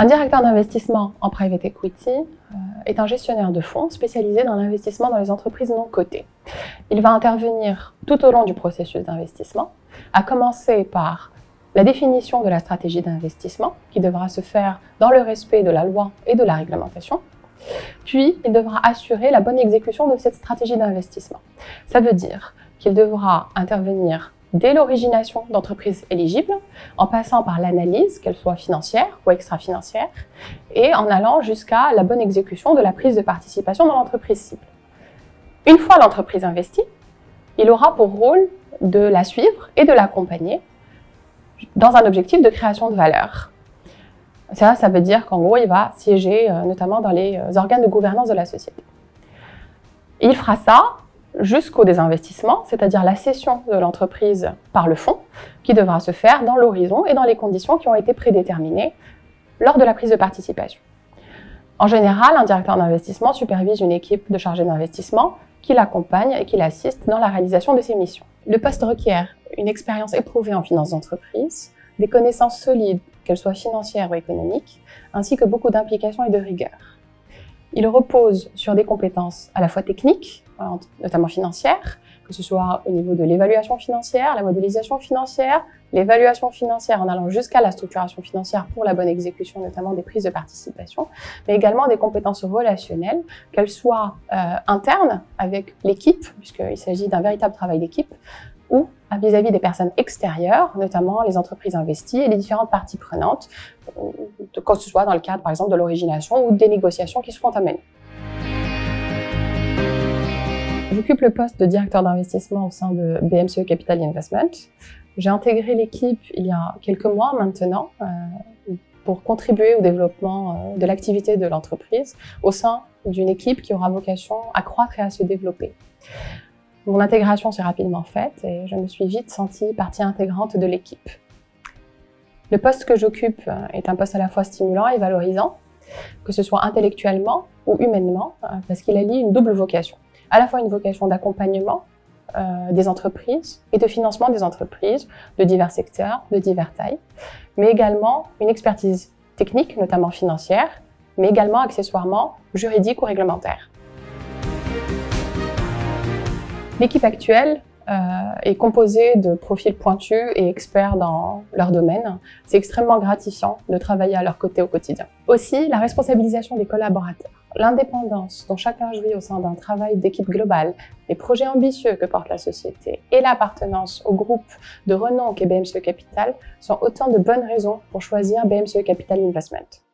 Un directeur d'investissement en private equity est un gestionnaire de fonds spécialisé dans l'investissement dans les entreprises non cotées. Il va intervenir tout au long du processus d'investissement, à commencer par la définition de la stratégie d'investissement qui devra se faire dans le respect de la loi et de la réglementation. Puis, il devra assurer la bonne exécution de cette stratégie d'investissement. Ça veut dire qu'il devra intervenir dès l'origination d'entreprises éligibles, en passant par l'analyse, qu'elle soit financière ou extra-financière, et en allant jusqu'à la bonne exécution de la prise de participation dans l'entreprise cible. Une fois l'entreprise investie, il aura pour rôle de la suivre et de l'accompagner dans un objectif de création de valeur. Ça veut dire qu'en gros, il va siéger notamment dans les organes de gouvernance de la société. Et il fera ça jusqu'au désinvestissement, c'est-à-dire la cession de l'entreprise par le fonds, qui devra se faire dans l'horizon et dans les conditions qui ont été prédéterminées lors de la prise de participation. En général, un directeur d'investissement supervise une équipe de chargés d'investissement qui l'accompagne et qui l'assiste dans la réalisation de ses missions. Le poste requiert une expérience éprouvée en finance d'entreprise, des connaissances solides, qu'elles soient financières ou économiques, ainsi que beaucoup d'implication et de rigueur. Il repose sur des compétences à la fois techniques, notamment financières, que ce soit au niveau de l'évaluation financière, la modélisation financière, l'évaluation financière en allant jusqu'à la structuration financière pour la bonne exécution, notamment des prises de participation, mais également des compétences relationnelles, qu'elles soient internes avec l'équipe, puisqu'il s'agit d'un véritable travail d'équipe, ou vis-à-vis des personnes extérieures, notamment les entreprises investies et les différentes parties prenantes, que ce soit dans le cadre, par exemple, de l'origination ou des négociations qui seront à mener. J'occupe le poste de directeur d'investissement au sein de BMCE Capital Investment. J'ai intégré l'équipe il y a quelques mois maintenant pour contribuer au développement de l'activité de l'entreprise au sein d'une équipe qui aura vocation à croître et à se développer. Mon intégration s'est rapidement faite et je me suis vite sentie partie intégrante de l'équipe. Le poste que j'occupe est un poste à la fois stimulant et valorisant, que ce soit intellectuellement ou humainement, parce qu'il allie une double vocation. À la fois une vocation d'accompagnement des entreprises et de financement des entreprises de divers secteurs, de diverses tailles, mais également une expertise technique, notamment financière, mais également accessoirement juridique ou réglementaire. L'équipe actuelle est composée de profils pointus et experts dans leur domaine. C'est extrêmement gratifiant de travailler à leur côté au quotidien. Aussi, la responsabilisation des collaborateurs, l'indépendance dont chacun jouit au sein d'un travail d'équipe globale, les projets ambitieux que porte la société et l'appartenance au groupe de renom qu'est BMCE Capital sont autant de bonnes raisons pour choisir BMCE Capital Investment.